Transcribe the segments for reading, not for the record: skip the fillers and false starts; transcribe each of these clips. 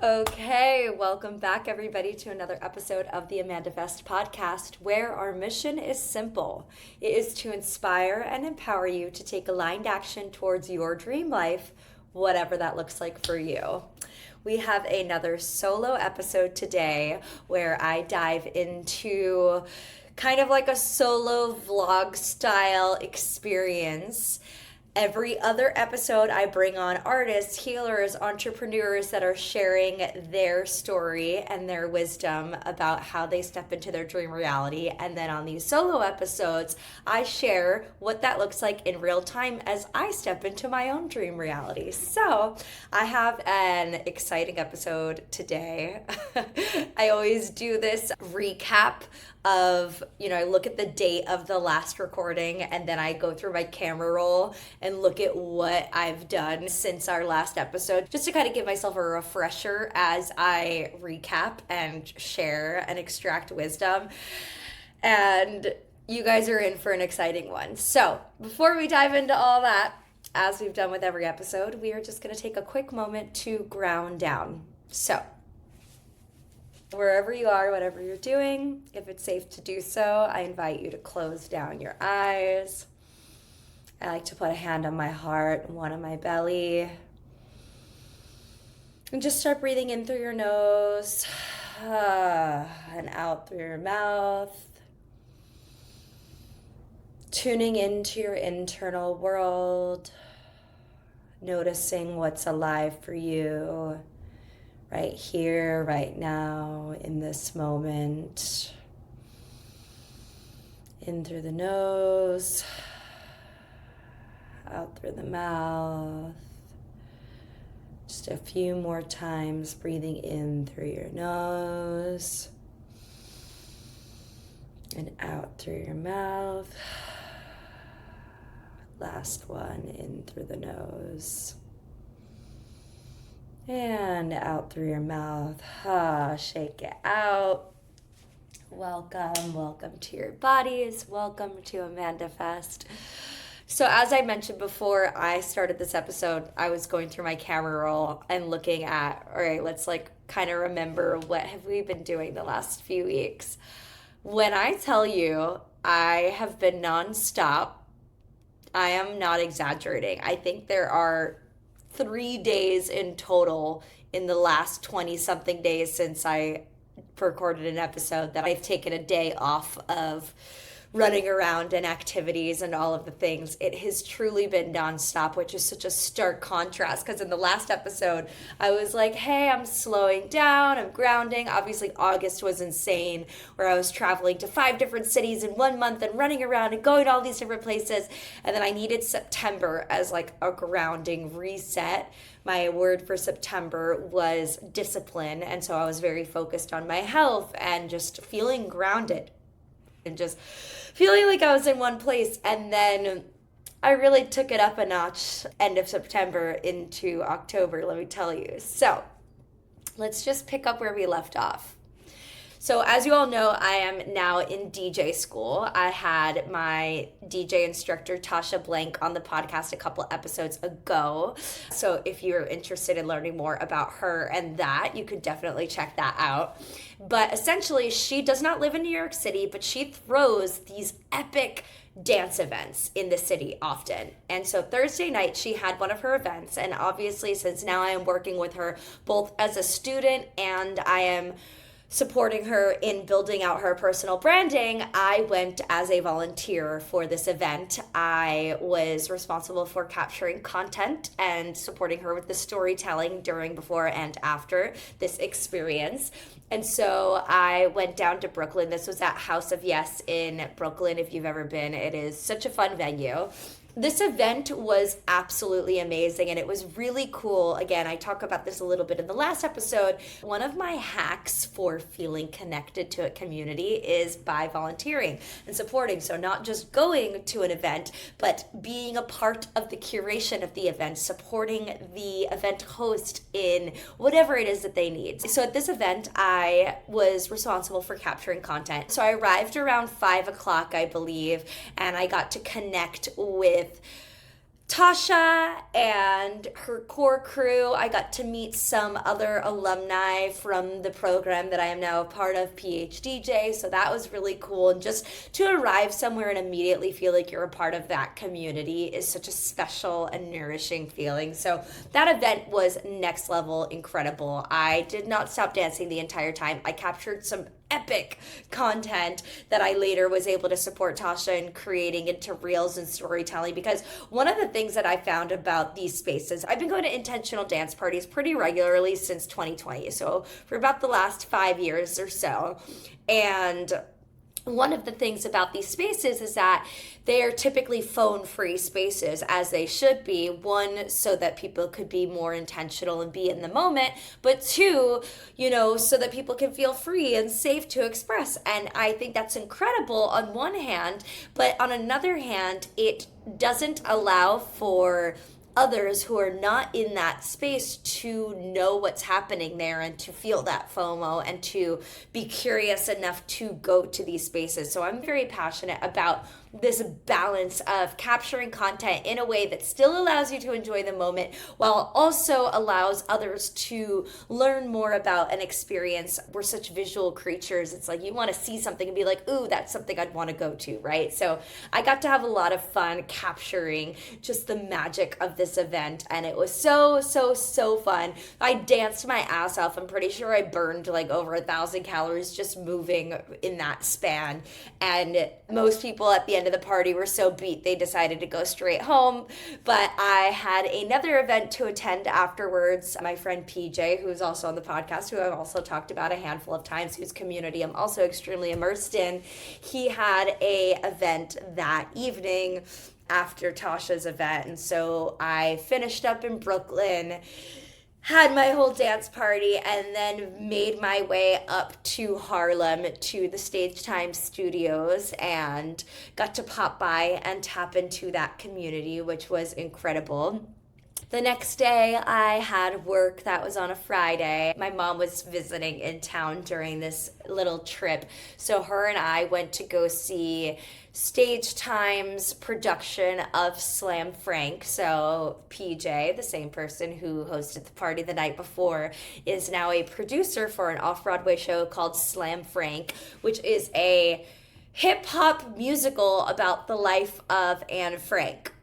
Okay, welcome back, everybody, to another episode of the Amanda Vest podcast, where our mission is simple. It is to inspire and empower you to take aligned action towards your dream life, whatever that looks like for you. We have another solo episode today where I dive into kind of like a solo vlog style experience. Every other episode, I bring on artists, healers, entrepreneurs that are sharing their story and their wisdom about how they step into their dream reality. And then on these solo episodes, I share what that looks like in real time as I step into my own dream reality. So I have an exciting episode today. I always do this recap of, I look at the date of the last recording and then I go through my camera roll and look at what I've done since our last episode, just to kind of give myself a refresher as I recap and share and extract wisdom. And you guys are in for an exciting one. So before we dive into all that, as we've done with every episode, we are just going to take a quick moment to ground down. So wherever you are, whatever you're doing, if it's safe to do so, I invite you to close down your eyes. I like to put a hand on my heart and one on my belly. And just start breathing in through your nose and out through your mouth. Tuning into your internal world, noticing what's alive for you right here, right now, in this moment. In through the nose, out through the mouth. Just a few more times, breathing in through your nose and out through your mouth. Last one, in through the nose and out through your mouth. Shake it out. Welcome to your bodies. Welcome to Amanda Fest. So as I mentioned before I started this episode, I was going through my camera roll and looking at, all right, let's kind of remember what have we been doing the last few weeks. When I tell you I have been nonstop, I am not exaggerating. I think there are 3 days in total in the last 20-something days since I recorded an episode that I've taken a day off of running around and activities and all of the things. It has truly been nonstop, which is such a stark contrast, because in the last episode, I was like, hey, I'm slowing down, I'm grounding. Obviously, August was insane, where I was traveling to 5 different cities in 1 month and running around and going to all these different places. And then I needed September as a grounding reset. My word for September was discipline. And so I was very focused on my health and just feeling grounded and just feeling like I was in one place. And then I really took it up a notch end of September into October, let me tell you. So let's just pick up where we left off. So as you all know, I am now in DJ school. I had my DJ instructor, Tasha Blank, on the podcast a couple episodes ago. So if you're interested in learning more about her and that, you could definitely check that out. But essentially, she does not live in New York City, but she throws these epic dance events in the city often. And so Thursday night, she had one of her events. And obviously, since now I am working with her both as a student and I am supporting her in building out her personal branding, I went as a volunteer for this event. I was responsible for capturing content and supporting her with the storytelling during, before, and after this experience. And so I went down to Brooklyn. This was at House of Yes in Brooklyn. If you've ever been, it is such a fun venue. This event was absolutely amazing, and it was really cool. Again, I talk about this a little bit in the last episode. One of my hacks for feeling connected to a community is by volunteering and supporting. So not just going to an event, but being a part of the curation of the event, supporting the event host in whatever it is that they need. So at this event, I was responsible for capturing content. So I arrived around 5 o'clock, I believe, and I got to connect with Tasha and her core crew. I got to meet some other alumni from the program that I am now a part of, PhDJ, so that was really cool. And just to arrive somewhere and immediately feel like you're a part of that community is such a special and nourishing feeling. So that event was next level incredible. I did not stop dancing the entire time. I captured some epic content that I later was able to support Tasha in creating into reels and storytelling, because one of the things that I found about these spaces, I've been going to intentional dance parties pretty regularly since 2020, so for about the last 5 years or so. And one of the things about these spaces is that they are typically phone-free spaces, as they should be. One, so that people could be more intentional and be in the moment, but two, so that people can feel free and safe to express. And I think that's incredible on one hand, but on another hand, it doesn't allow for others who are not in that space to know what's happening there and to feel that FOMO and to be curious enough to go to these spaces. So I'm very passionate about this balance of capturing content in a way that still allows you to enjoy the moment while also allows others to learn more about an experience. We're such visual creatures. It's like you want to see something and be like, ooh, that's something I'd want to go to, right? So I got to have a lot of fun capturing just the magic of this event, and it was so fun. I danced my ass off. I'm pretty sure I burned like over 1,000 calories just moving in that span, and most people at the end of the party were so beat they decided to go straight home. But I had another event to attend afterwards. My friend PJ, who's also on the podcast, who I've also talked about a handful of times, whose community I'm also extremely immersed in, he had a event that evening after Tasha's event. And so I finished up in Brooklyn, had my whole dance party, and then made my way up to Harlem to the Stage Time Studios and got to pop by and tap into that community, which was incredible. The next day, I had work. That was on a Friday. My mom was visiting in town during this little trip, so her and I went to go see Stage Time's production of Slam Frank. So PJ, the same person who hosted the party the night before, is now a producer for an off-Broadway show called Slam Frank, which is a hip-hop musical about the life of Anne Frank.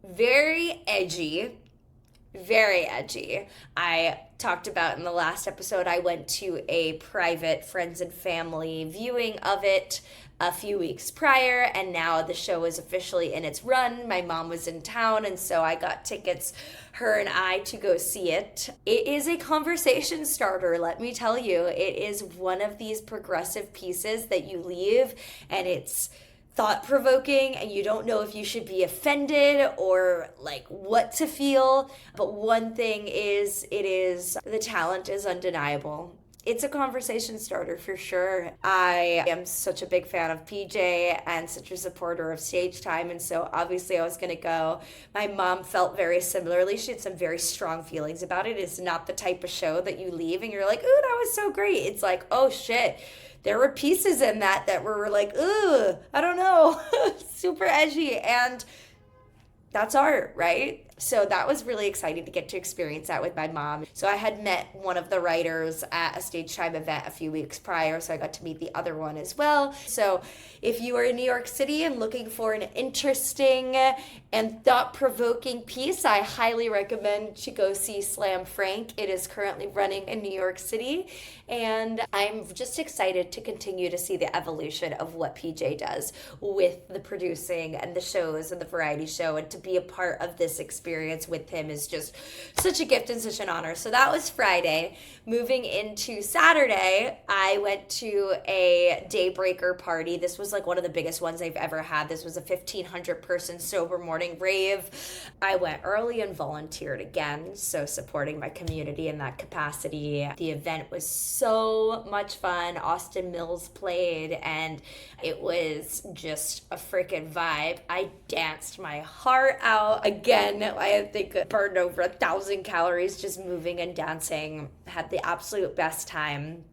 Very edgy. Very edgy. I talked about in the last episode, I went to a private friends and family viewing of it a few weeks prior, and now the show is officially in its run. My mom was in town, and so I got tickets, her and I, to go see it. It is a conversation starter, let me tell you. It is one of these progressive pieces that you leave, and it's thought-provoking, and you don't know if you should be offended or like what to feel. But one thing is, the talent is undeniable. It's a conversation starter for sure. I am such a big fan of PJ and such a supporter of Stage Time, and so obviously I was going to go. My mom felt very similarly. She had some very strong feelings about it. It's not the type of show that you leave and you're like, ooh, that was so great. It's like, oh shit, there were pieces in that were like, ooh, I don't know, super edgy, and that's art, right? So that was really exciting to get to experience that with my mom. So I had met one of the writers at a Stage Time event a few weeks prior, so I got to meet the other one as well. So if you are in New York City and looking for an interesting and thought-provoking piece, I highly recommend to go see Slam Frank. It is currently running in New York City, and I'm just excited to continue to see the evolution of what PJ does with the producing and the shows and the variety show, and to be a part of this experience with him is just such a gift and such an honor. So that was Friday. Moving into Saturday, I went to a Daybreaker party. This was like one of the biggest ones I've ever had. This was a 1,500 person sober morning rave. I went early and volunteered again, so supporting my community in that capacity. The event was so much fun. Austin Mills played, and it was just a freaking vibe. I danced my heart out. Again, I think I burned over 1,000 calories just moving and dancing. Had the absolute best time.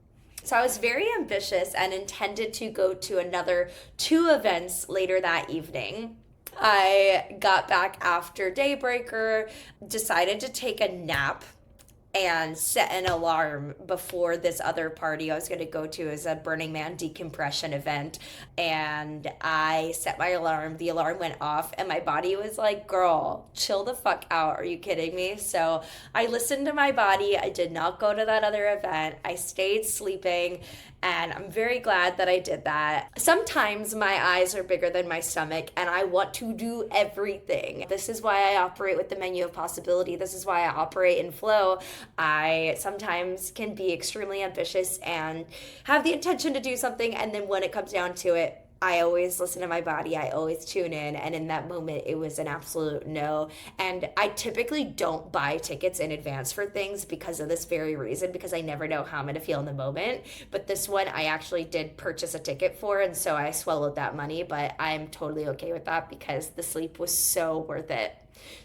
So I was very ambitious and intended to go to another 2 events later that evening. I got back after Daybreaker, decided to take a nap and set an alarm before this other party I was going to go to as a Burning Man decompression event. And I set my alarm. The alarm went off, and my body was like, girl, chill the fuck out. Are you kidding me? So I listened to my body. I did not go to that other event. I stayed sleeping. And I'm very glad that I did that. Sometimes my eyes are bigger than my stomach and I want to do everything. This is why I operate with the menu of possibility. This is why I operate in flow. I sometimes can be extremely ambitious and have the intention to do something, and then when it comes down to it, I always listen to my body. I always tune in. And in that moment, it was an absolute no. And I typically don't buy tickets in advance for things because of this very reason, because I never know how I'm going to feel in the moment. But this one, I actually did purchase a ticket for. And so I swallowed that money. But I'm totally okay with that because the sleep was so worth it.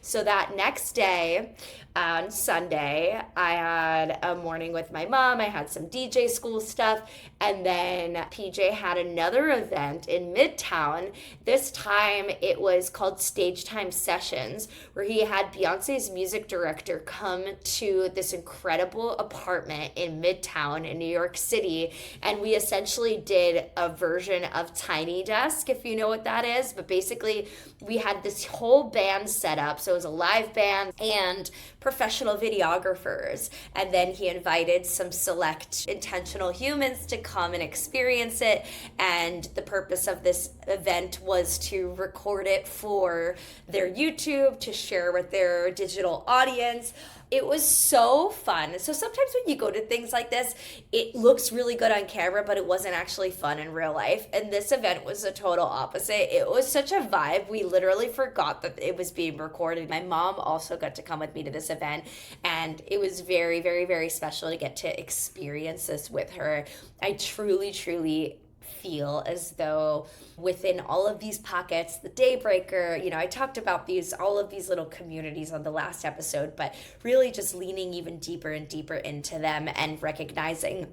So that next day, on Sunday, I had a morning with my mom. I had some DJ school stuff. And then PJ had another event in Midtown. This time it was called Stage Time Sessions, where he had Beyonce's music director come to this incredible apartment in Midtown in New York City. And we essentially did a version of Tiny Desk, if you know what that is. But basically, we had this whole band set up. So it was a live band and professional videographers. And then he invited some select intentional humans to come and experience it. And the purpose of this event was to record it for their YouTube, to share with their digital audience. It was so fun. So sometimes when you go to things like this, it looks really good on camera, but it wasn't actually fun in real life. And this event was the total opposite. It was such a vibe. We literally forgot that it was being recorded. My mom also got to come with me to this event, and it was very, very, very special to get to experience this with her. I truly, truly feel as though within all of these pockets, the Daybreaker, I talked about all of these little communities on the last episode, but really just leaning even deeper and deeper into them and recognizing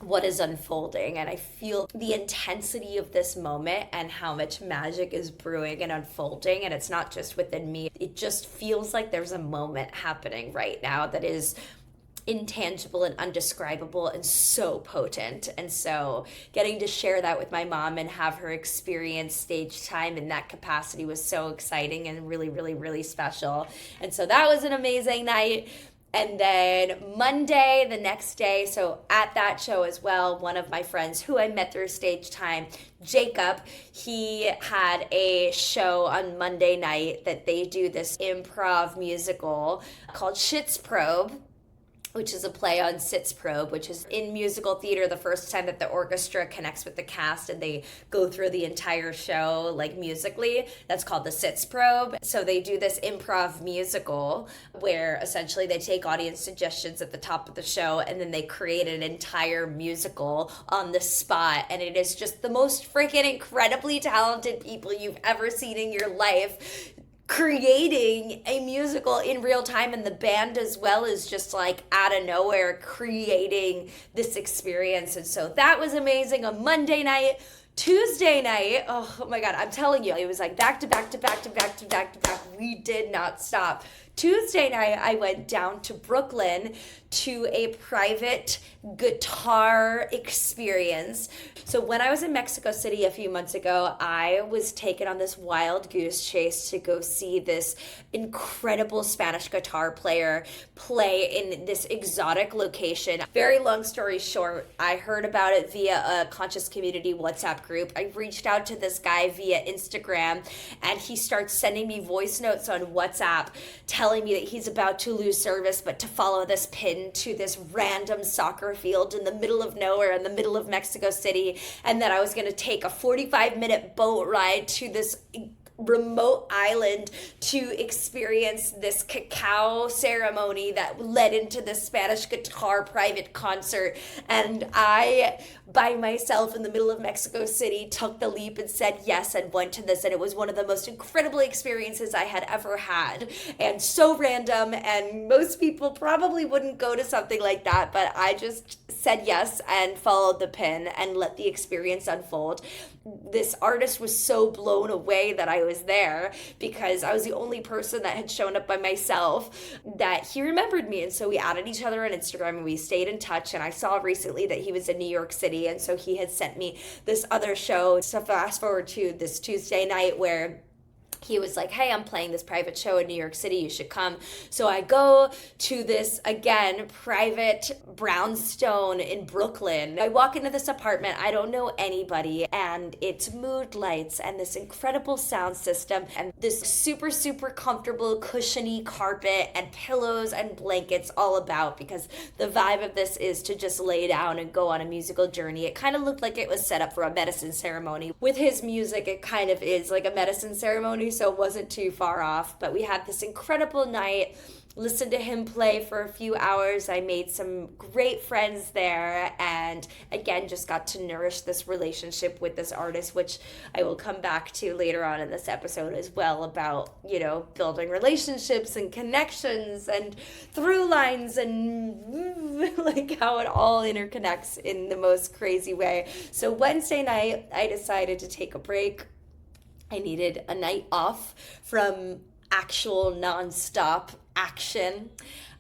what is unfolding. And I feel the intensity of this moment and how much magic is brewing and unfolding. And it's not just within me. It just feels like there's a moment happening right now that is intangible and undescribable and so potent. And so getting to share that with my mom and have her experience stage time in that capacity was so exciting and really, really, really special. And so that was an amazing night. And then Monday, the next day, so at that show as well, one of my friends who I met through stage time, Jacob, he had a show on Monday night that they do this improv musical called Schitt's Probe, which is a play on Sitz Probe, which is in musical theater the first time that the orchestra connects with the cast and they go through the entire show like musically. That's called the Sitz Probe. So they do this improv musical where essentially they take audience suggestions at the top of the show and then they create an entire musical on the spot. And it is just the most freaking incredibly talented people you've ever seen in your life creating a musical in real time, and the band as well is just like out of nowhere creating this experience. And so that was amazing. On Monday night, Tuesday night, oh my God, I'm telling you, it was like back to back to back to back to back to back. We did not stop. Tuesday night, I went down to Brooklyn to a private guitar experience. So when I was in Mexico City a few months ago, I was taken on this wild goose chase to go see this incredible Spanish guitar player play in this exotic location. Very long story short, I heard about it via a Conscious Community WhatsApp group. I reached out to this guy via Instagram, and he starts sending me voice notes on WhatsApp telling me that he's about to lose service, but to follow this pin to this random soccer field in the middle of nowhere in the middle of Mexico City, and that I was going to take a 45-minute boat ride to this remote island to experience this cacao ceremony that led into this Spanish guitar private concert. And I, by myself in the middle of Mexico City, took the leap and said yes and went to this. And it was one of the most incredible experiences I had ever had. And so random, and most people probably wouldn't go to something like that, but I just said yes and followed the pin and let the experience unfold. This artist was so blown away that I was there, because I was the only person that had shown up by myself that he remembered me. And so we added each other on Instagram and we stayed in touch. And I saw recently that he was in New York City. And so he had sent me this other show. So fast forward to this Tuesday night where he was like, hey, I'm playing this private show in New York City, you should come. So I go to this, again, private brownstone in Brooklyn. I walk into this apartment, I don't know anybody, and it's mood lights and this incredible sound system and this super, super comfortable cushiony carpet and pillows and blankets all about, because the vibe of this is to just lay down and go on a musical journey. It kind of looked like it was set up for a medicine ceremony. With his music, it kind of is like a medicine ceremony, so it wasn't too far off. But we had this incredible night, listened to him play for a few hours. I made some great friends there, and again, just got to nourish this relationship with this artist, which I will come back to later on in this episode as well, about, you know, building relationships and connections and through lines and like how it all interconnects in the most crazy way. So Wednesday night, I decided to take a break. I needed a night off from actual nonstop action.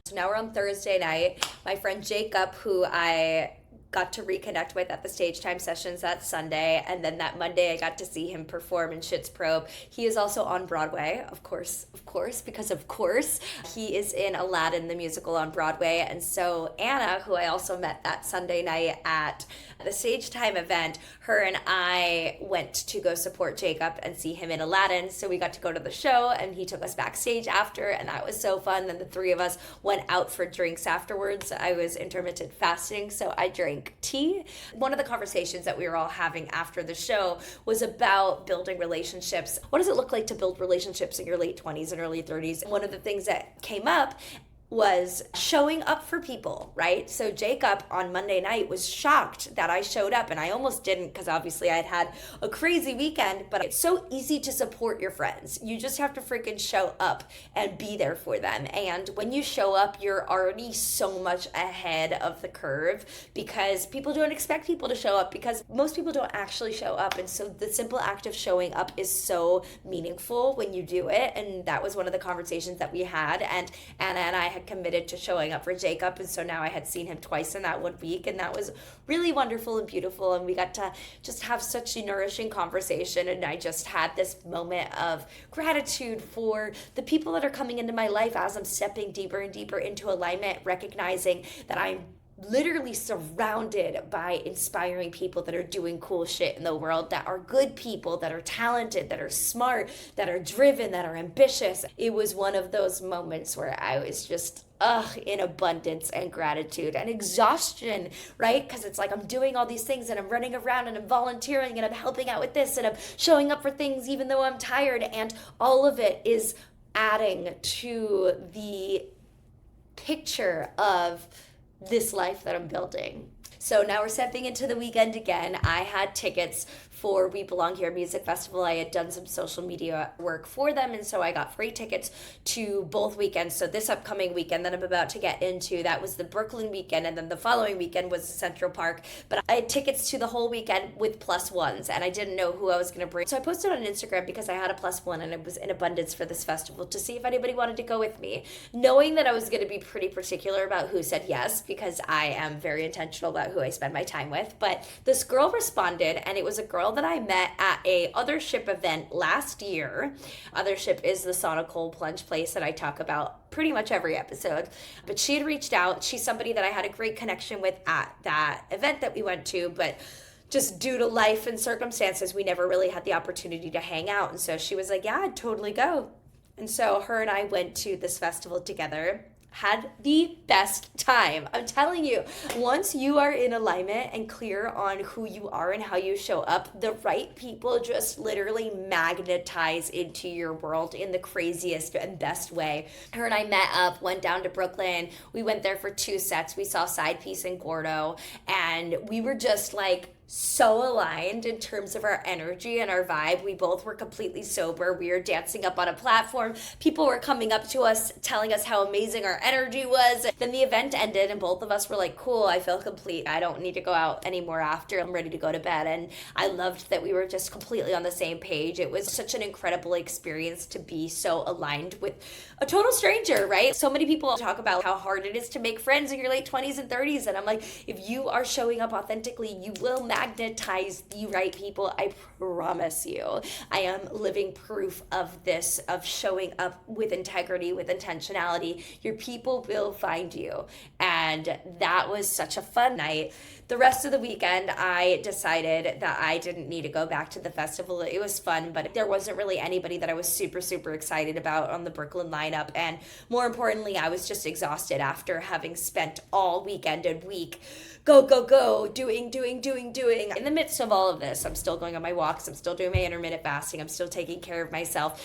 So now we're on Thursday night. My friend Jacob, who I got to reconnect with at the Stage Time sessions that Sunday, and then that Monday I got to see him perform in Schitt's Probe. He is also on Broadway, of course, because of course he is in Aladdin the musical on Broadway. And so Anna, who I also met that Sunday night at the Stage Time event, her and I went to go support Jacob and see him in Aladdin. So we got to go to the show and he took us backstage after, and that was so fun. Then the three of us went out for drinks afterwards. I was intermittent fasting, so I drank tea. One of the conversations that we were all having after the show was about building relationships. What does it look like to build relationships in your late 20s and early 30s? One of the things that came up was showing up for people, right? So Jacob on Monday night was shocked that I showed up, and I almost didn't, because obviously I'd had a crazy weekend. But it's so easy to support your friends. You just have to freaking show up and be there for them. And when you show up, you're already so much ahead of the curve, because people don't expect people to show up, because most people don't actually show up. And so the simple act of showing up is so meaningful when you do it. And that was one of the conversations that we had. And Anna and I had committed to showing up for Jacob, and so now I had seen him twice in that 1 week, and that was really wonderful and beautiful, and we got to just have such a nourishing conversation. And I just had this moment of gratitude for the people that are coming into my life as I'm stepping deeper and deeper into alignment, recognizing that I'm literally surrounded by inspiring people that are doing cool shit in the world, that are good people, that are talented, that are smart, that are driven, that are ambitious. It was one of those moments where I was just in abundance and gratitude and exhaustion, right? Because it's like I'm doing all these things and I'm running around and I'm volunteering and I'm helping out with this and I'm showing up for things even though I'm tired, and all of it is adding to the picture of this life that I'm building. So now we're stepping into the weekend again. I had tickets for We Belong Here Music Festival. I had done some social media work for them, and so I got free tickets to both weekends. So this upcoming weekend that I'm about to get into, that was the Brooklyn weekend, and then the following weekend was Central Park. But I had tickets to the whole weekend with plus ones, and I didn't know who I was going to bring. So I posted on Instagram, because I had a plus one and it was in abundance for this festival, to see if anybody wanted to go with me, knowing that I was going to be pretty particular about who said yes, because I am very intentional about who I spend my time with. But this girl responded, and it was a girl that I met at a Othership event last year. Othership is the sauna cold plunge place that I talk about pretty much every episode. But she had reached out. She's somebody that I had a great connection with at that event that we went to, but just due to life and circumstances, we never really had the opportunity to hang out. And so she was like, yeah, I'd totally go. And so her and I went to this festival together. Had the best time. I'm telling you, once you are in alignment and clear on who you are and how you show up, the right people just literally magnetize into your world in the craziest and best way. Her and I met up, went down to Brooklyn. We went there for 2 sets. We saw Side Piece and Gordo, and we were just like so aligned in terms of our energy and our vibe. We both were completely sober. We were dancing up on a platform. People were coming up to us telling us how amazing our energy was. Then the event ended and both of us were like, cool, I feel complete. I don't need to go out anymore after. I'm ready to go to bed. And I loved that we were just completely on the same page. It was such an incredible experience to be so aligned with a total stranger, right? So many people talk about how hard it is to make friends in your late 20s and 30s. And I'm like, if you are showing up authentically, you will magnetize the right people. I promise you. I am living proof of this, of showing up with integrity, with intentionality. Your people will find you. And that was such a fun night. The rest of the weekend, I decided that I didn't need to go back to the festival. It was fun, but there wasn't really anybody that I was super, super excited about on the Brooklyn lineup. And more importantly, I was just exhausted after having spent all weekend and week go, doing. In the midst of all of this, I'm still going on my walks. I'm still doing my intermittent fasting. I'm still taking care of myself,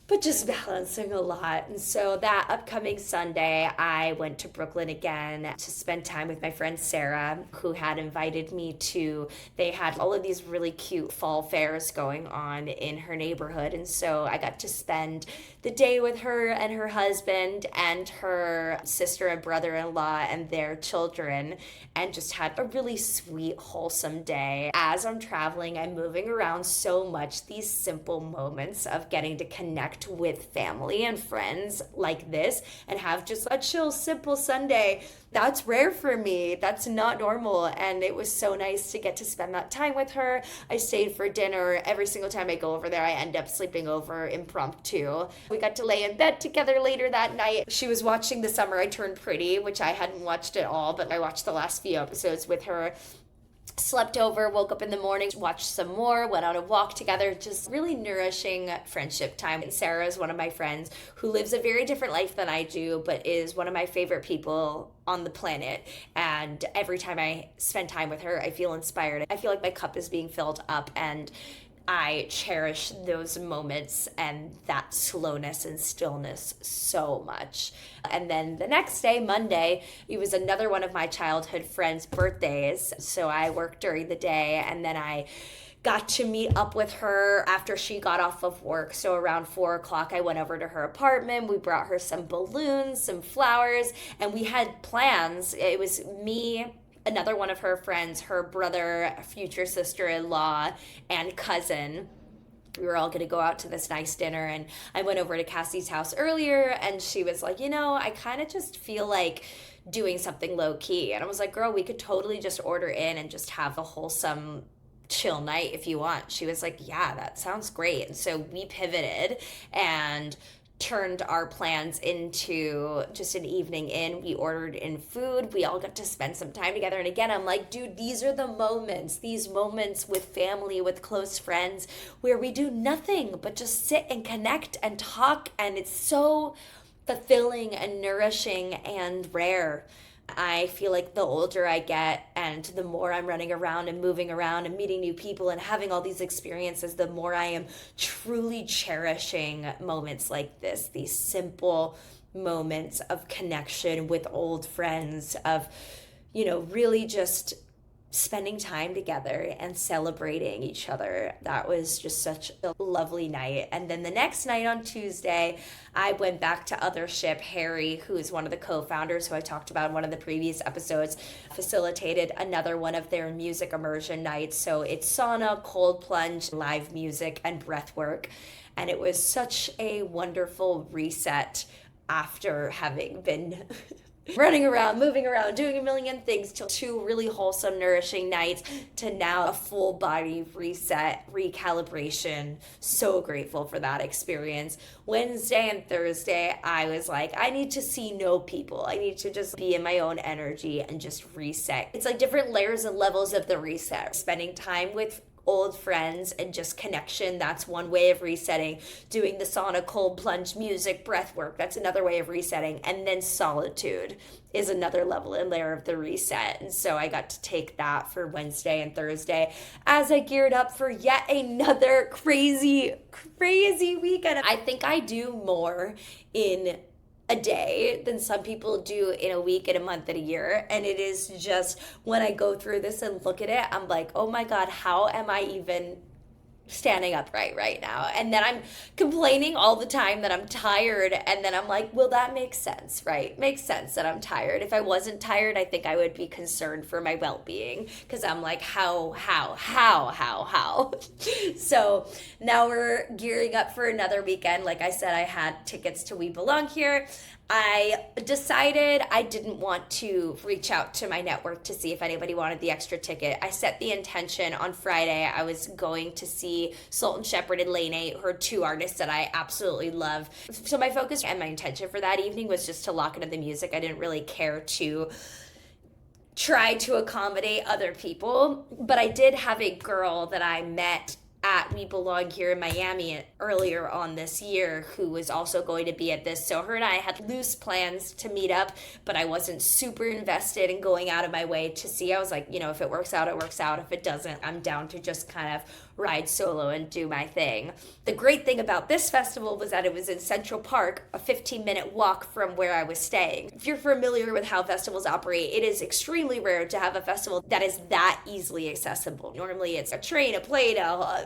but just balancing a lot. And so that upcoming Sunday, I went to Brooklyn again to spend time with my friend Sarah, who had invited me to, they had all of these really cute fall fairs going on in her neighborhood. And so I got to spend the day with her and her husband and her sister and brother-in-law and their children, and just had a really sweet, wholesome day. As I'm traveling, I'm moving around so much. These simple moments of getting to connect with family and friends like this and have just a chill, simple Sunday, that's rare for me. That's not normal. And it was so nice to get to spend that time with her. I stayed for dinner. Every single time I go over there, I end up sleeping over impromptu. We got to lay in bed together later that night. She was watching The Summer I Turned Pretty, which I hadn't watched at all, but I watched the last few episodes with her. Slept over, woke up in the morning, watched some more, went on a walk together, just really nourishing friendship time. And Sarah is one of my friends who lives a very different life than I do, but is one of my favorite people on the planet. And every time I spend time with her, I feel inspired. I feel like my cup is being filled up, and I cherish those moments and that slowness and stillness so much. And then the next day, Monday, it was another one of my childhood friends' birthdays. So I worked during the day, and then I got to meet up with her after she got off of work. So around 4 o'clock, I went over to her apartment. We brought her some balloons, some flowers, and we had plans. It was me, another one of her friends, her brother, future sister-in-law, and cousin. We were all going to go out to this nice dinner, and I went over to Cassie's house earlier, and she was like, I kind of just feel like doing something low-key. And I was like, girl, we could totally just order in and just have a wholesome chill night if you want. She was like, yeah, that sounds great. And so we pivoted and turned our plans into just an evening in. We ordered in food. We all got to spend some time together. And again, I'm like, dude, these are the moments, these moments with family, with close friends, where we do nothing but just sit and connect and talk. And it's so fulfilling and nourishing and rare. I feel like the older I get and the more I'm running around and moving around and meeting new people and having all these experiences, the more I am truly cherishing moments like this, these simple moments of connection with old friends, of, really just spending time together and celebrating each other. That was just such a lovely night. And then the next night on Tuesday, I went back to Othership. Harry, who is one of the co-founders who I talked about in one of the previous episodes, facilitated another one of their music immersion nights. So it's sauna, cold plunge, live music, and breath work. And it was such a wonderful reset after having been running around, moving around, doing a million things, till 2 really wholesome, nourishing nights, to now a full body reset, recalibration. So grateful for that experience. Wednesday and Thursday, I was like, I need to see no people. I need to just be in my own energy and just reset. It's like different layers and levels of the reset. Spending time with old friends and just connection, that's one way of resetting. Doing the sauna, cold plunge, music, breath work, that's another way of resetting. And then solitude is another level and layer of the reset. And so I got to take that for Wednesday and Thursday as I geared up for yet another crazy weekend. I think I do more in a day than some people do in a week, in a month, in a year. And it is just, when I go through this and look at it, I'm like, oh my God, how am I even standing upright right now? And then I'm complaining all the time that I'm tired, and then I'm like, well, that makes sense, right? Makes sense that I'm tired. If I wasn't tired, I think I would be concerned for my well-being, because I'm like, how so now we're gearing up for another weekend. Like I said, I had tickets to We Belong Here. I decided I didn't want to reach out to my network to see if anybody wanted the extra ticket. I set the intention on Friday. I was going to see Sultan Shepherd and Laurena, who are two artists that I absolutely love. So my focus and my intention for that evening was just to lock into the music. I didn't really care to try to accommodate other people, but I did have a girl that I met at We Belong Here in Miami earlier on this year who was also going to be at this. So her and I had loose plans to meet up, but I wasn't super invested in going out of my way to see. I was like, if it works out, it works out. If it doesn't, I'm down to just kind of ride solo and do my thing. The great thing about this festival was that it was in Central Park, a 15-minute walk from where I was staying. If you're familiar with how festivals operate, it is extremely rare to have a festival that is that easily accessible. Normally it's a train, a plane,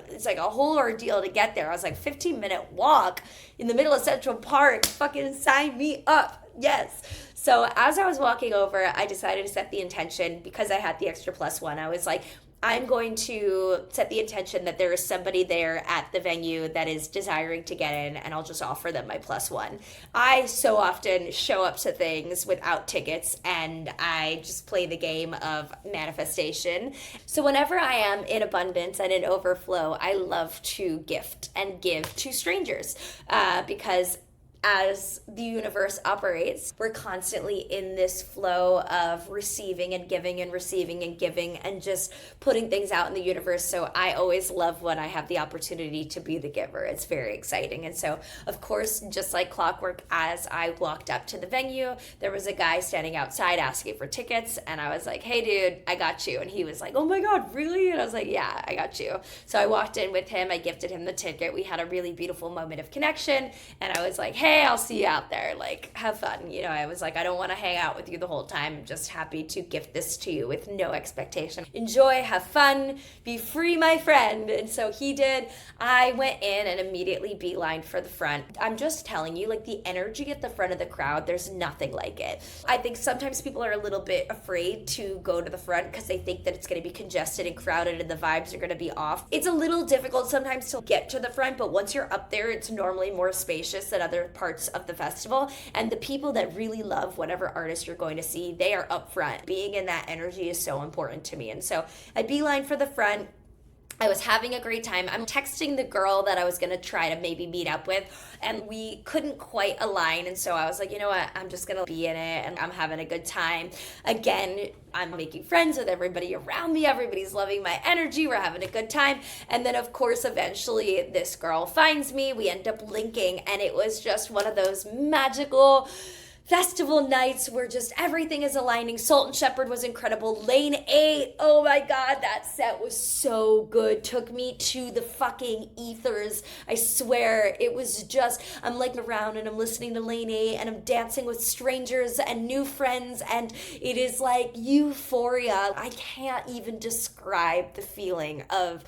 it's like a whole ordeal to get there. I was like, 15-minute walk in the middle of Central Park, fucking sign me up. Yes. So as I was walking over, I decided to set the intention, because I had the extra +1. I was like, I'm going to set the intention that there is somebody there at the venue that is desiring to get in, and I'll just offer them my +1. I so often show up to things without tickets, and I just play the game of manifestation. So whenever I am in abundance and in overflow, I love to gift and give to strangers, because as the universe operates, we're constantly in this flow of receiving and giving and receiving and giving and just putting things out in the universe. So I always love when I have the opportunity to be the giver. It's very exciting. And so, of course, just like clockwork, as I walked up to the venue, there was a guy standing outside asking for tickets. And I was like, hey, dude, I got you. And he was like, oh my God, really? And I was like, yeah, I got you. So I walked in with him. I gifted him the ticket. We had a really beautiful moment of connection. And I was like, hey, I'll see you out there. Like, have fun. I was like, I don't want to hang out with you the whole time. I'm just happy to gift this to you with no expectation. Enjoy, have fun, be free, my friend. And so he did. I went in and immediately beelined for the front. I'm just telling you, like, the energy at the front of the crowd, there's nothing like it. I think sometimes people are a little bit afraid to go to the front because they think that it's going to be congested and crowded and the vibes are going to be off. It's a little difficult sometimes to get to the front, but once you're up there, it's normally more spacious than other parts of the festival. And the people that really love whatever artist you're going to see, they are up front. Being in that energy is so important to me. And so I beeline for the front. I was having a great time. I'm texting the girl that I was going to try to maybe meet up with, and we couldn't quite align. And so I was like, you know what? I'm just going to be in it, and I'm having a good time. Again, I'm making friends with everybody around me. Everybody's loving my energy. We're having a good time. And then, of course, eventually this girl finds me. We end up linking, and it was just one of those magical festival nights where just everything is aligning. Sultan Shepherd was incredible. Lane 8, oh my God, that set was so good. Took me to the fucking ethers. I swear, it was just, I'm like around and I'm listening to Lane 8 and I'm dancing with strangers and new friends, and it is like euphoria. I can't even describe the feeling of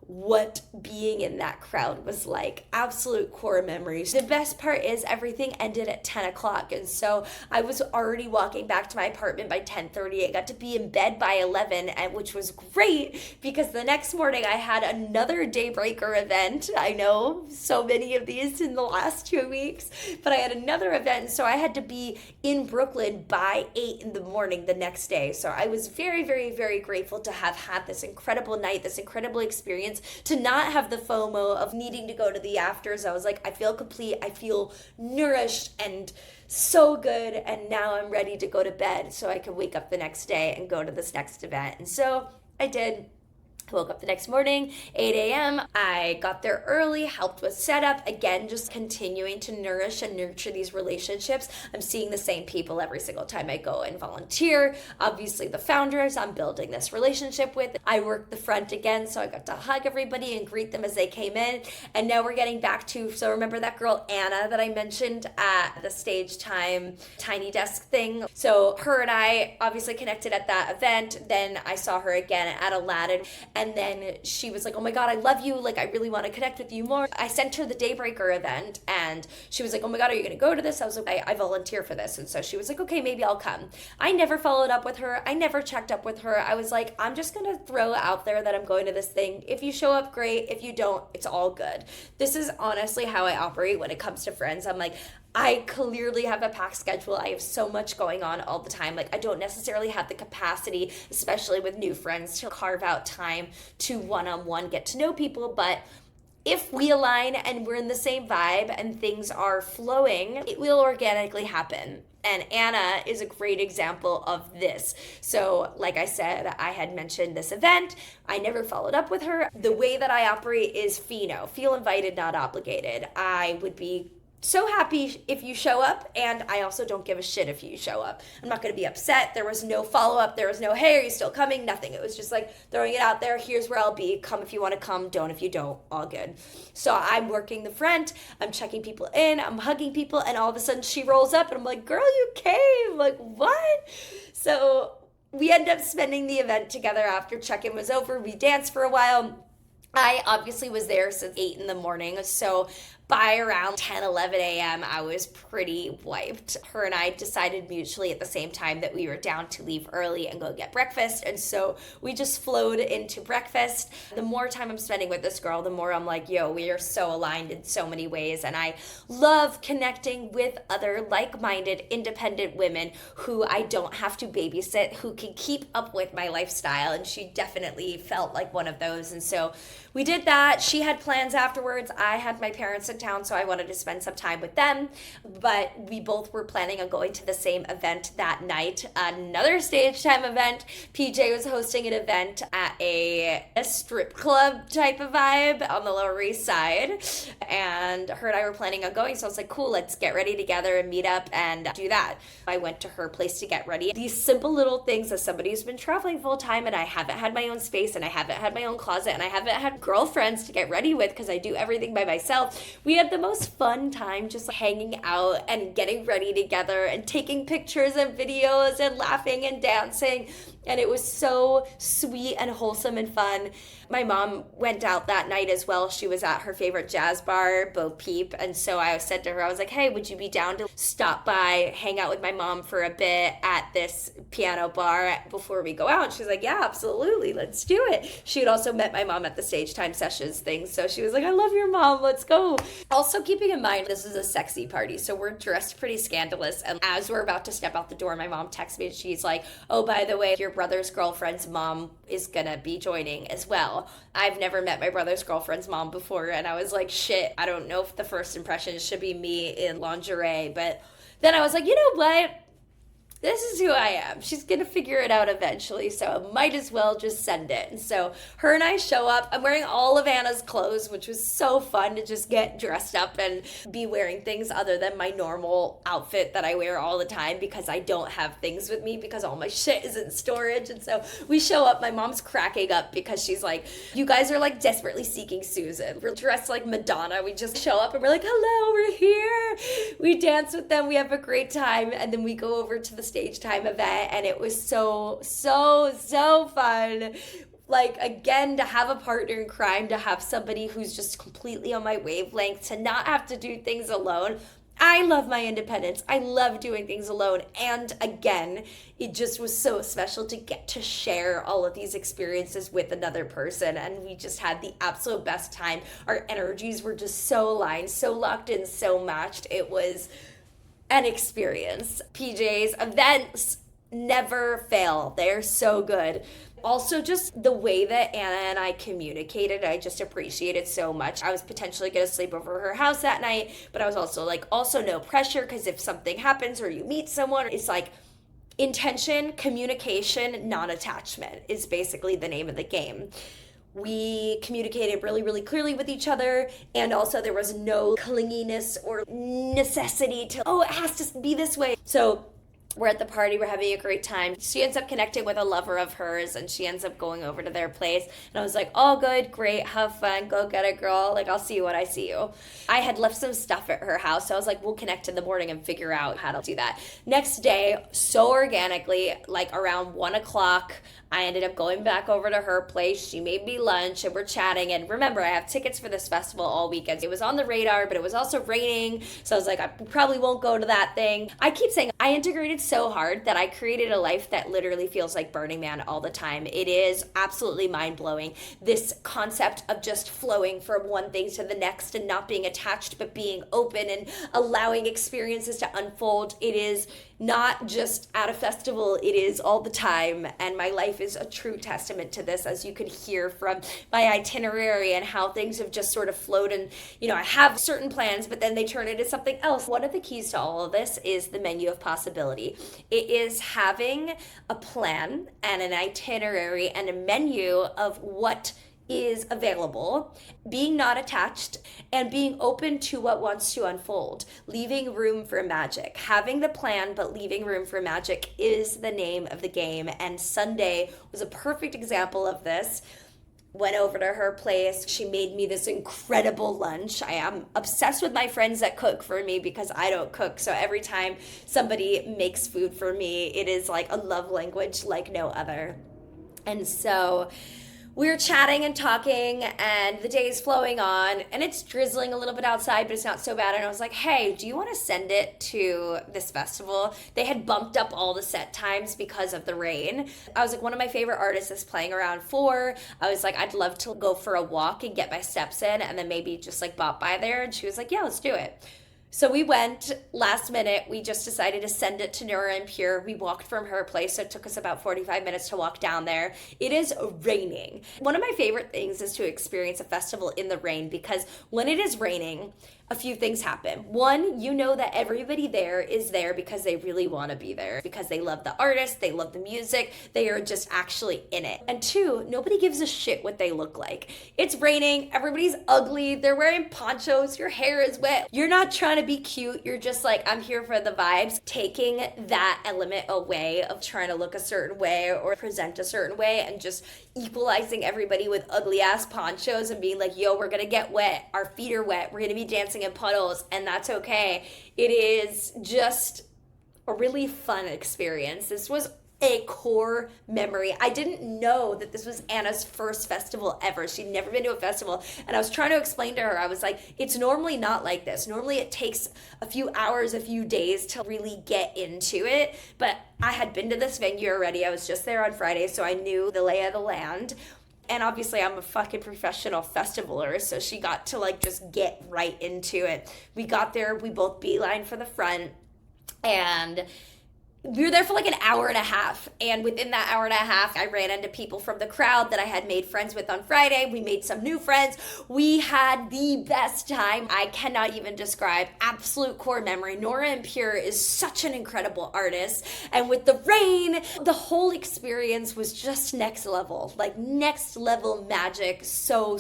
what being in that crowd was like. Absolute core memories. The best part is everything ended at 10 o'clock. And so I was already walking back to my apartment by 10:30. I got to be in bed by 11, which was great because the next morning I had another Daybreaker event. I know so many of these in the last 2 weeks, but I had another event. So I had to be in Brooklyn by 8 in the morning the next day. So I was very, very, very grateful to have had this incredible night, this incredible experience, to not have the FOMO of needing to go to the afters. I was like, I feel complete, I feel nourished and so good, and now I'm ready to go to bed so I can wake up the next day and go to this next event. And so I did. I woke up the next morning, 8 a.m. I got there early, helped with setup. Again, just continuing to nourish and nurture these relationships. I'm seeing the same people every single time I go and volunteer. Obviously, the founders I'm building this relationship with. I worked the front again, so I got to hug everybody and greet them as they came in. And now we're getting back to, so remember that girl Anna that I mentioned at the stage time tiny desk thing? So her and I obviously connected at that event. Then I saw her again at Aladdin. And then she was like, oh my God, I love you. Like, I really want to connect with you more. I sent her the Daybreaker event and she was like, oh my God, are you going to go to this? I was like, I volunteer for this. And so she was like, okay, maybe I'll come. I never followed up with her. I never checked up with her. I was like, I'm just going to throw out there that I'm going to this thing. If you show up, great. If you don't, it's all good. This is honestly how I operate when it comes to friends. I'm like, I clearly have a packed schedule. I have so much going on all the time. Like, I don't necessarily have the capacity, especially with new friends, to carve out time to one-on-one get to know people. But if we align and we're in the same vibe and things are flowing, it will organically happen. And Anna is a great example of this. So, like I said, I had mentioned this event. I never followed up with her. The way that I operate is feel invited, not obligated. I would be so happy if you show up, and I also don't give a shit if you show up. I'm not going to be upset. There was no follow-up. There was no, hey, are you still coming? Nothing. It was just like throwing it out there. Here's where I'll be. Come if you want to come. Don't if you don't. All good. So I'm working the front. I'm checking people in. I'm hugging people, and all of a sudden she rolls up, and I'm like, girl, you came. Like, what? So we end up spending the event together after check-in was over. We danced for a while. I obviously was there since 8 in the morning, so by around 10, 11 a.m., I was pretty wiped. Her and I decided mutually at the same time that we were down to leave early and go get breakfast, and so we just flowed into breakfast. The more time I'm spending with this girl, the more I'm like, yo, we are so aligned in so many ways, and I love connecting with other like-minded, independent women who I don't have to babysit, who can keep up with my lifestyle, and she definitely felt like one of those, and so we did that. She had plans afterwards. I had my parents in town, so I wanted to spend some time with them. But we both were planning on going to the same event that night. Another stage time event. PJ was hosting an event at a strip club type of vibe on the Lower East Side. And her and I were planning on going, so I was like, cool, let's get ready together and meet up and do that. I went to her place to get ready. These simple little things, as somebody who's been traveling full time and I haven't had my own space and I haven't had my own closet and I haven't had girlfriends to get ready with because I do everything by myself. We had the most fun time just hanging out and getting ready together and taking pictures and videos and laughing and dancing. And it was so sweet and wholesome and fun. My mom went out that night as well. She was at her favorite jazz bar, Bo Peep. And so I said to her, I was like, hey, would you be down to stop by, hang out with my mom for a bit at this piano bar before we go out? And she's like, yeah, absolutely. Let's do it. She had also met my mom at the stage time sessions thing. So she was like, I love your mom. Let's go. Also keeping in mind, this is a sexy party. So we're dressed pretty scandalous. And as we're about to step out the door, my mom texts me and she's like, oh, by the way, your brother's girlfriend's mom is gonna be joining as well. I've never met my brother's girlfriend's mom before, and I was like, shit, I don't know if the first impression should be me in lingerie, but then I was like, you know what? This is who I am. She's going to figure it out eventually, so I might as well just send it. And so her and I show up. I'm wearing all of Anna's clothes, which was so fun to just get dressed up and be wearing things other than my normal outfit that I wear all the time because I don't have things with me because all my shit is in storage. And so we show up. My mom's cracking up because she's like, you guys are like desperately seeking Susan. We're dressed like Madonna. We just show up and we're like, hello, we're here. We dance with them. We have a great time. And then we go over to the stage time event, and it was so fun. Like, again, to have a partner in crime, to have somebody who's just completely on my wavelength, to not have to do things alone. I love my independence. I love doing things alone. And again, it just was so special to get to share all of these experiences with another person. And we just had the absolute best time. Our energies were just so aligned, so locked in, so matched. It was an experience. PJ's events never fail. They're so good. Also, just the way that Anna and I communicated, I just appreciated so much. I was potentially going to sleep over her house that night, but I was also like, also no pressure, because if something happens or you meet someone, it's like intention, communication, non-attachment is basically the name of the game. We communicated really, really clearly with each other, and also there was no clinginess or necessity to, oh, it has to be this way. So we're at the party, we're having a great time. She ends up connecting with a lover of hers, and she ends up going over to their place. And I was like, all good, great, have fun, go get it, girl. Like, I'll see you when I see you. I had left some stuff at her house, so I was like, we'll connect in the morning and figure out how to do that. Next day, so organically, like around 1 o'clock, I ended up going back over to her place. She made me lunch and we're chatting. And remember, I have tickets for this festival all weekend. It was on the radar, but it was also raining. So I was like, I probably won't go to that thing. I keep saying I integrated so hard that I created a life that literally feels like Burning Man all the time. It is absolutely mind-blowing. This concept of just flowing from one thing to the next and not being attached, but being open and allowing experiences to unfold. It is not just at a festival, it is all the time. And my life is a true testament to this, as you could hear from my itinerary and how things have just sort of flowed. And, you know, I have certain plans, but then they turn into something else. One of the keys to all of this is the menu of possibility. It is having a plan and an itinerary and a menu of what is available, being not attached, and being open to what wants to unfold, leaving room for magic. Having the plan, but leaving room for magic is the name of the game. And Sunday was a perfect example of this. Went over to her place. She made me this incredible lunch. I am obsessed with my friends that cook for me because I don't cook. So every time somebody makes food for me, it is like a love language like no other. And so we were chatting and talking, and the day is flowing on, and it's drizzling a little bit outside, but it's not so bad. And I was like, hey, do you want to send it to this festival? They had bumped up all the set times because of the rain. I was like, one of my favorite artists is playing around 4. I was like, I'd love to go for a walk and get my steps in, and then maybe just like bop by there. And she was like, yeah, let's do it. So we went last minute. We just decided to send it to Nura and Pure. We walked from her place, so it took us about 45 minutes to walk down there. It is raining. One of my favorite things is to experience a festival in the rain, because when it is raining, a few things happen. One, you know that everybody there is there because they really want to be there, because they love the artist, they love the music, they are just actually in it. And 2, nobody gives a shit what they look like. It's raining, everybody's ugly, they're wearing ponchos, your hair is wet. You're not trying to be cute, you're just like, I'm here for the vibes. Taking that element away of trying to look a certain way or present a certain way and just equalizing everybody with ugly ass ponchos and being like, yo, we're gonna get wet, our feet are wet, we're gonna be dancing in puddles, and that's okay. It is just a really fun experience. This was a core memory. I didn't know that this was Anna's first festival ever. She'd never been to a festival, and I was trying to explain to her, I was like, it's normally not like this. Normally it takes a few hours, a few days to really get into it, but I had been to this venue already. I was just there on Friday, so I knew the lay of the land. And obviously I'm a fucking professional festivaler, so she got to like just get right into it. We got there, we both beeline for the front, and we were there for like an hour and a half, and within that hour and a half, I ran into people from the crowd that I had made friends with on Friday. We made some new friends. We had the best time. I cannot even describe. Absolute core memory. Nora and Pure is such an incredible artist, and with the rain, the whole experience was just next level, like next level magic. So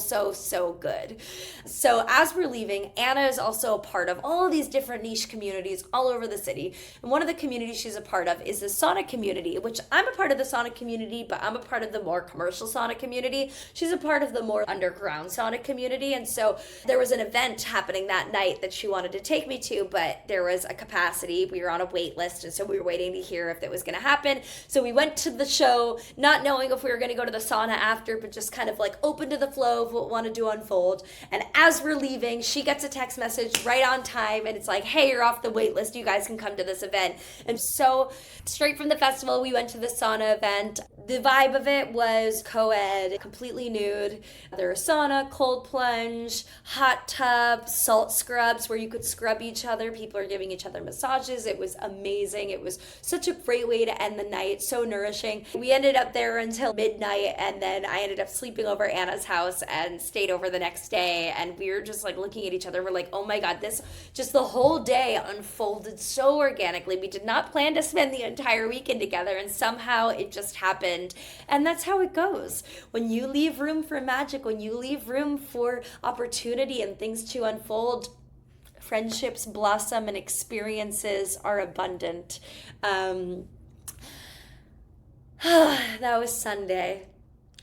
good. So as we're leaving, Anna is also a part of all of these different niche communities all over the city, and one of the communities she's a part of is the Sonic community, which I'm a part of the Sonic community, but I'm a part of the more commercial Sonic community. She's a part of the more underground Sonic community. And so there was an event happening that night that she wanted to take me to, but there was a capacity. We were on a wait list, and so we were waiting to hear if it was going to happen. So we went to the show, not knowing if we were going to go to the sauna after, but just kind of like open to the flow of what we wanted to unfold. And as we're leaving, she gets a text message right on time, and it's like, hey, you're off the wait list. You guys can come to this event. And so straight from the festival, we went to the sauna event. The vibe of it was co-ed, completely nude. There was sauna, cold plunge, hot tub, salt scrubs where you could scrub each other. People are giving each other massages. It was amazing. It was such a great way to end the night, so nourishing. We ended up there until midnight, and then I ended up sleeping over Anna's house and stayed over the next day. And we were just like looking at each other. We're like, oh my God, this just the whole day unfolded so organically. We did not plan to spend the entire weekend together, and somehow it just happened. And that's how it goes. When you leave room for magic, when you leave room for opportunity and things to unfold, friendships blossom and experiences are abundant. That was Sunday.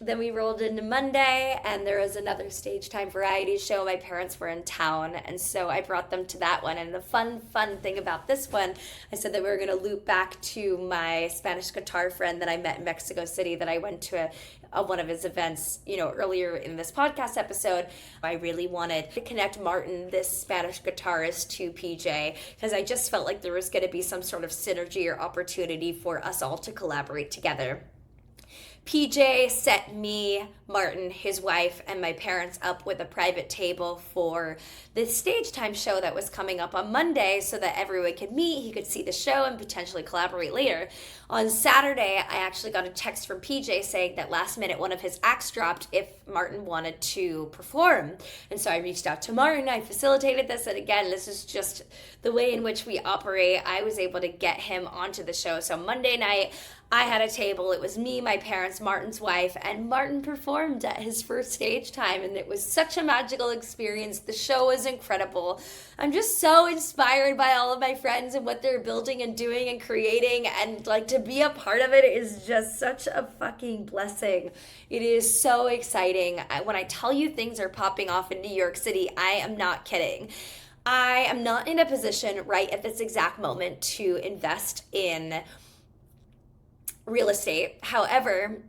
Then we rolled into Monday, and there was another stage time variety show. My parents were in town, and so I brought them to that one. And the fun thing about this one, I said that we were going to loop back to my Spanish guitar friend that I met in Mexico City, that I went to one of his events, earlier in this podcast episode. I really wanted to connect Martin, this Spanish guitarist, to PJ, because I just felt like there was going to be some sort of synergy or opportunity for us all to collaborate together. PJ set me, Martin, his wife, and my parents up with a private table for this stage time show that was coming up on Monday, so that everyone could meet, he could see the show, and potentially collaborate later. On Saturday, I actually got a text from PJ saying that last minute one of his acts dropped if Martin wanted to perform. And so I reached out to Martin, I facilitated this, and again, this is just the way in which we operate. I was able to get him onto the show. So Monday night, I had a table. It was me, my parents, Martin's wife, and Martin performed at his first stage time, and it was such a magical experience. The show was incredible. I'm just so inspired by all of my friends and what they're building and doing and creating, and like to be a part of it is just such a fucking blessing. It is so exciting. When I tell you things are popping off in New York City, I am not kidding. I am not in a position right at this exact moment to invest in real estate. However,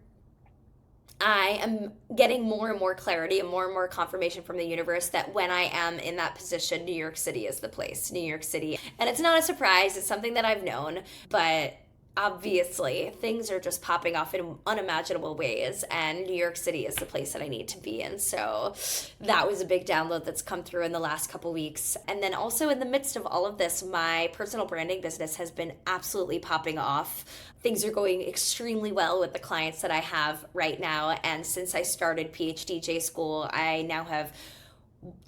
I am getting more and more clarity and more confirmation from the universe that when I am in that position, New York City is the place. New York City. And it's not a surprise. It's something that I've known, but obviously things are just popping off in unimaginable ways, and New York City is the place that I need to be in. So that was a big download that's come through in the last couple weeks. And then also in the midst of all of this, my personal branding business has been absolutely popping off. Things are going extremely well with the clients that I have right now. And since I started PhDJ school, I now have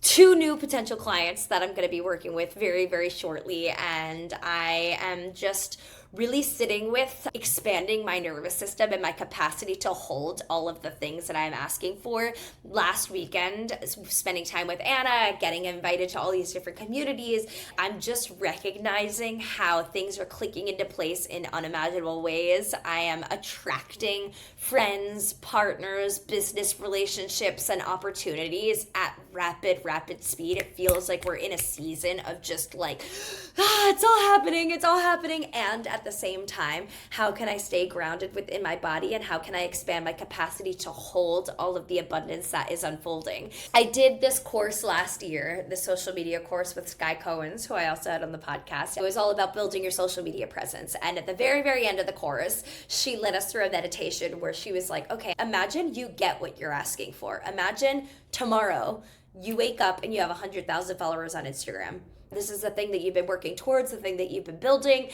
2 new potential clients that I'm going to be working with very, very shortly. And I am just really sitting with expanding my nervous system and my capacity to hold all of the things that I'm asking for. Last weekend, spending time with Anna, getting invited to all these different communities, I'm just recognizing how things are clicking into place in unimaginable ways. I am attracting friends, partners, business relationships, and opportunities at rapid speed. It feels like we're in a season of just like, it's all happening. And at the same time, how can I stay grounded within my body, and how can I expand my capacity to hold all of the abundance that is unfolding? I did this course last year, the social media course with Sky Cohen's, who I also had on the podcast. It was all about building your social media presence. And at the very, very end of the course, she led us through a meditation where she was like, okay, imagine you get what you're asking for. Imagine tomorrow you wake up and you have 100,000 followers on Instagram. This is the thing that you've been working towards, the thing that you've been building.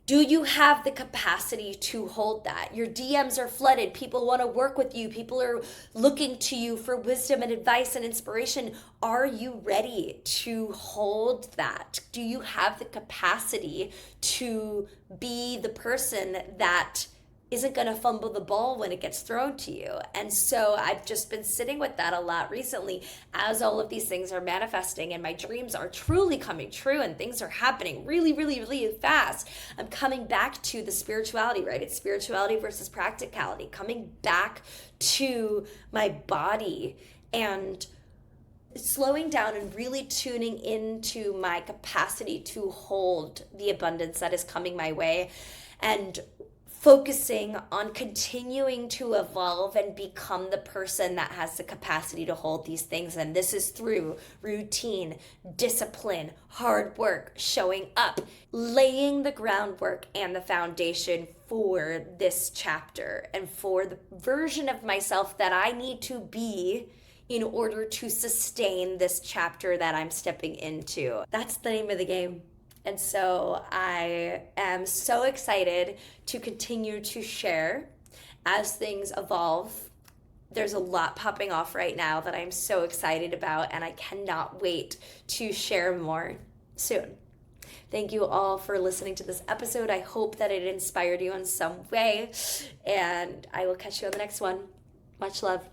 Do you have the capacity to hold that? Your DMs are flooded. People want to work with you. People are looking to you for wisdom and advice and inspiration. Are you ready to hold that? Do you have the capacity to be the person that isn't going to fumble the ball when it gets thrown to you? And so I've just been sitting with that a lot recently as all of these things are manifesting and my dreams are truly coming true and things are happening really, really, really fast. I'm coming back to the spirituality, right? It's spirituality versus practicality, coming back to my body and slowing down and really tuning into my capacity to hold the abundance that is coming my way, and focusing on continuing to evolve and become the person that has the capacity to hold these things. And this is through routine, discipline, hard work, showing up, laying the groundwork and the foundation for this chapter and for the version of myself that I need to be in order to sustain this chapter that I'm stepping into. That's the name of the game. And so I am so excited to continue to share as things evolve. There's a lot popping off right now that I'm so excited about, and I cannot wait to share more soon. Thank you all for listening to this episode. I hope that it inspired you in some way, and I will catch you on the next one. Much love.